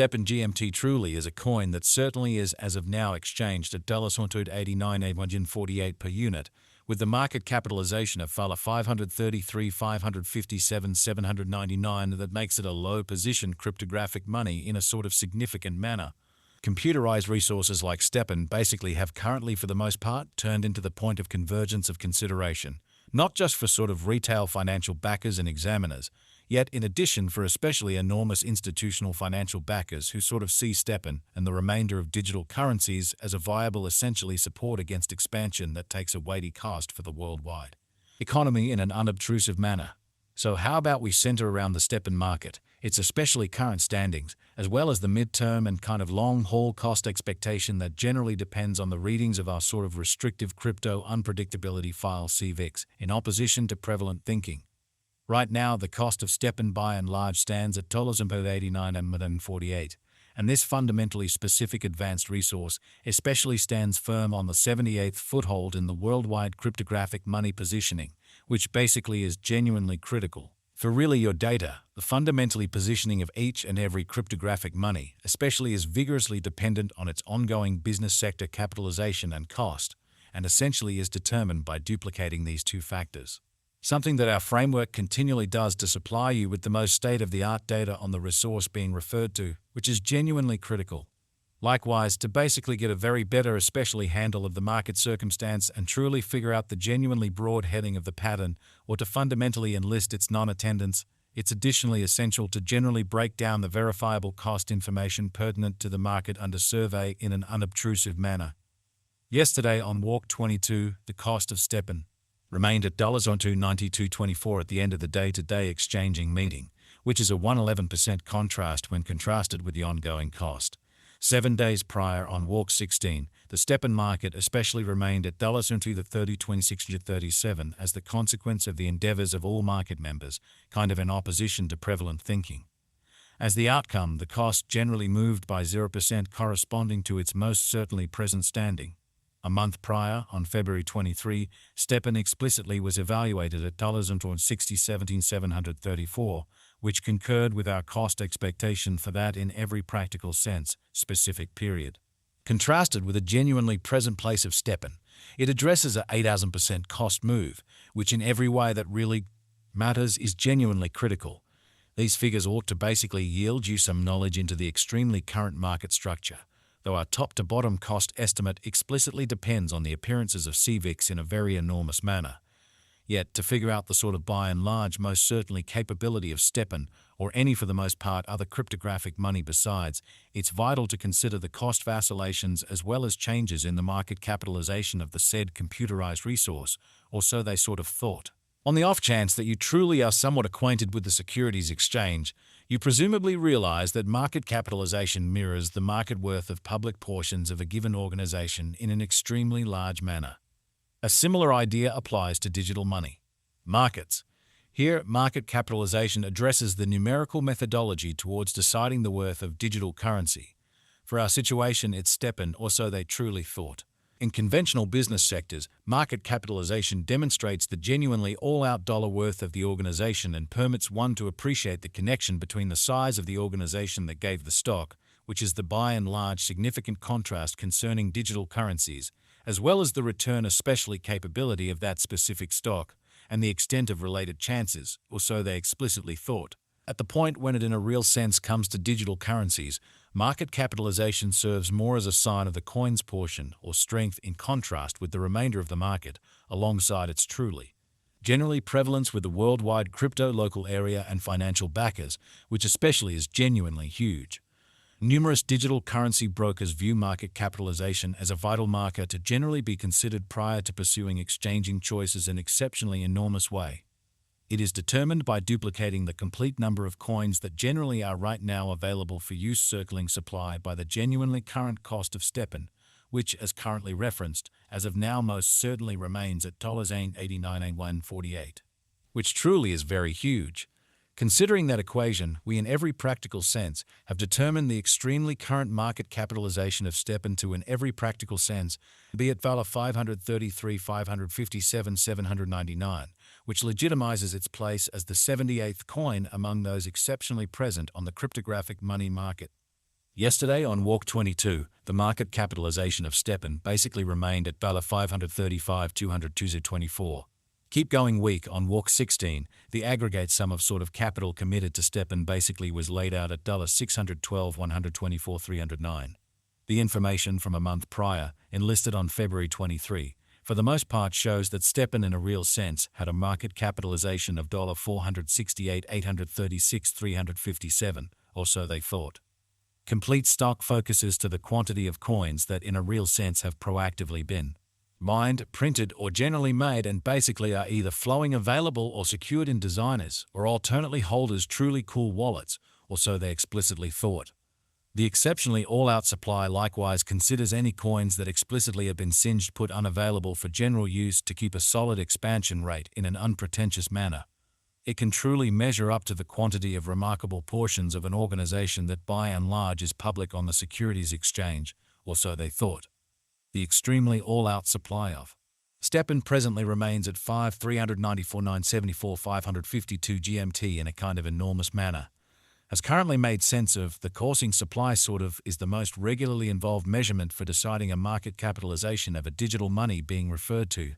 stepn GMT truly is a coin that certainly is as of now exchanged at $189,148 per unit, with the market capitalization of $533,557,799 that makes it a low-position cryptographic money in a sort of significant manner. Computerized resources like stepn basically have currently, for the most part, turned into the point of convergence of consideration, not just for sort of retail financial backers and examiners, yet in addition for especially enormous institutional financial backers who sort of see stepn and the remainder of digital currencies as a viable essentially support against expansion that takes a weighty cost for the worldwide economy in an unobtrusive manner. So how about we center around the stepn market, its especially current standings, as well as the midterm and kind of long-haul cost expectation that generally depends on the readings of our sort of restrictive crypto unpredictability file CVIX in opposition to prevalent thinking. Right now, the cost of stepn by and large stands at $89,148, and this fundamentally specific advanced resource especially stands firm on the 78th foothold in the worldwide cryptographic money positioning, which basically is genuinely critical for really your data. The fundamentally positioning of each and every cryptographic money especially is vigorously dependent on its ongoing business sector capitalization and cost, and essentially is determined by duplicating these two factors. Something that our framework continually does to supply you with the most state-of-the-art data on the resource being referred to, which is genuinely critical. Likewise, to basically get a very better especially handle of the market circumstance and truly figure out the genuinely broad heading of the pattern, or to fundamentally enlist its non-attendance, it's additionally essential to generally break down the verifiable cost information pertinent to the market under survey in an unobtrusive manner. Yesterday on Walk 22, the cost of stepn remained at $92.24 at the end of the day-to-day exchanging meeting, which is a 111% contrast when contrasted with the ongoing cost. 7 days prior on Walk 16, the stepn market especially remained at $30.2637 as the consequence of the endeavors of all market members, kind of in opposition to prevalent thinking. As the outcome, the cost generally moved by 0% corresponding to its most certainly present standing. A month prior, on February 23, stepn explicitly was evaluated at $67,734, which concurred with our cost expectation for that in every practical sense, specific period. Contrasted with a genuinely present place of stepn, it addresses a 8,000% cost move, which in every way that really matters is genuinely critical. These figures ought to basically yield you some knowledge into the extremely current market structure, though our top-to-bottom cost estimate explicitly depends on the appearances of CVIX in a very enormous manner. Yet, to figure out the sort of by and large most certainly capability of stepn, or any for the most part other cryptographic money besides, it's vital to consider the cost vacillations as well as changes in the market capitalization of the said computerized resource, or so they sort of thought. On the off chance that you truly are somewhat acquainted with the securities exchange, you presumably realize that market capitalization mirrors the market worth of public portions of a given organization in an extremely large manner. A similar idea applies to digital money markets. Here, market capitalization addresses the numerical methodology towards deciding the worth of digital currency. For our situation, it's stepn, or so they truly thought. In conventional business sectors, market capitalization demonstrates the genuinely all-out dollar worth of the organization and permits one to appreciate the connection between the size of the organization that gave the stock, which is the by and large significant contrast concerning digital currencies, as well as the return especially capability of that specific stock, and the extent of related chances, or so they explicitly thought. At the point when it in a real sense comes to digital currencies, market capitalization serves more as a sign of the coin's portion or strength in contrast with the remainder of the market, alongside its truly generally prevalence with the worldwide crypto local area and financial backers, which especially is genuinely huge. Numerous digital currency brokers view market capitalization as a vital marker to generally be considered prior to pursuing exchanging choices in an exceptionally enormous way. It is determined by duplicating the complete number of coins that generally are right now available for use circling supply by the genuinely current cost of stepn, which, as currently referenced, as of now most certainly remains at $89,148, which truly is very huge. Considering that equation, we in every practical sense have determined the extremely current market capitalization of stepn to in every practical sense be at value $533,557,799, which legitimizes its place as the 78th coin among those exceptionally present on the cryptographic money market. Yesterday on Walk 22, the market capitalization of stepn basically remained at $535,200,224. Keep going week on Walk 16, the aggregate sum of sort of capital committed to stepn basically was laid out at $612,124,309. The information from a month prior, enlisted on February 23, for the most part shows that stepn in a real sense had a market capitalization of $468,836,357, or so they thought. Complete stock focuses to the quantity of coins that in a real sense have proactively been mined, printed, or generally made and basically are either flowing available or secured in designers or alternately holders' truly cool wallets, or so they explicitly thought. The exceptionally all-out supply likewise considers any coins that explicitly have been singed put unavailable for general use to keep a solid expansion rate in an unpretentious manner. It can truly measure up to the quantity of remarkable portions of an organization that by and large is public on the securities exchange, or so they thought. The extremely all-out supply of stepn presently remains at 5,394,974,552 GMT in a kind of enormous manner. Has currently made sense of, the coursing supply sort of is the most regularly involved measurement for deciding a market capitalization of a digital money being referred to.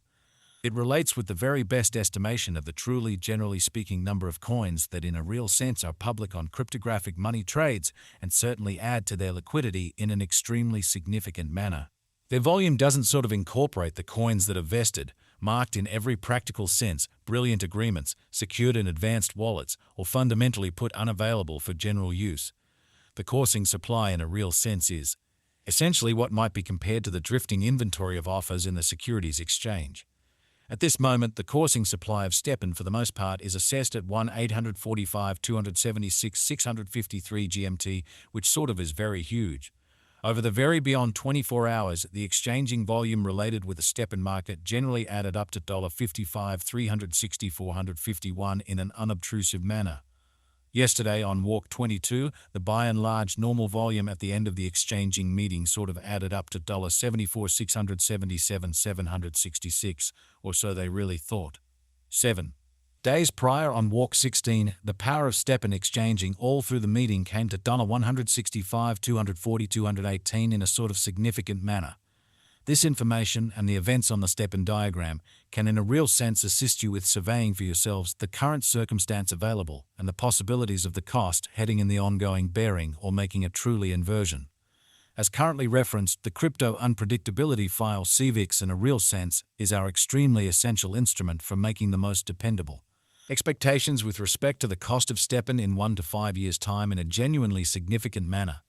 It relates with the very best estimation of the truly, generally speaking, number of coins that in a real sense are public on cryptographic money trades and certainly add to their liquidity in an extremely significant manner. Their volume doesn't sort of incorporate the coins that are vested, marked in every practical sense, brilliant agreements, secured in advanced wallets, or fundamentally put unavailable for general use. The coursing supply in a real sense is essentially what might be compared to the drifting inventory of offers in the securities exchange. At this moment, the coursing supply of stepn for the most part is assessed at 1,845,276,653 GMT, which sort of is very huge. Over the very beyond 24 hours, the exchanging volume related with the stepn market generally added up to $55,360,451 in an unobtrusive manner. Yesterday on Walk 22, the by and large normal volume at the end of the exchanging meeting sort of added up to $74,677,766, or so they really thought. 7 days prior on Walk 16, the power of stepn exchanging all through the meeting came to $165,240,218 in a sort of significant manner. This information and the events on the stepn diagram can in a real sense assist you with surveying for yourselves the current circumstance available and the possibilities of the cost heading in the ongoing bearing or making a truly inversion. As currently referenced, the crypto unpredictability file CVIX in a real sense is our extremely essential instrument for making the most dependable expectations with respect to the cost of stepn in 1 to 5 years' time in a genuinely significant manner.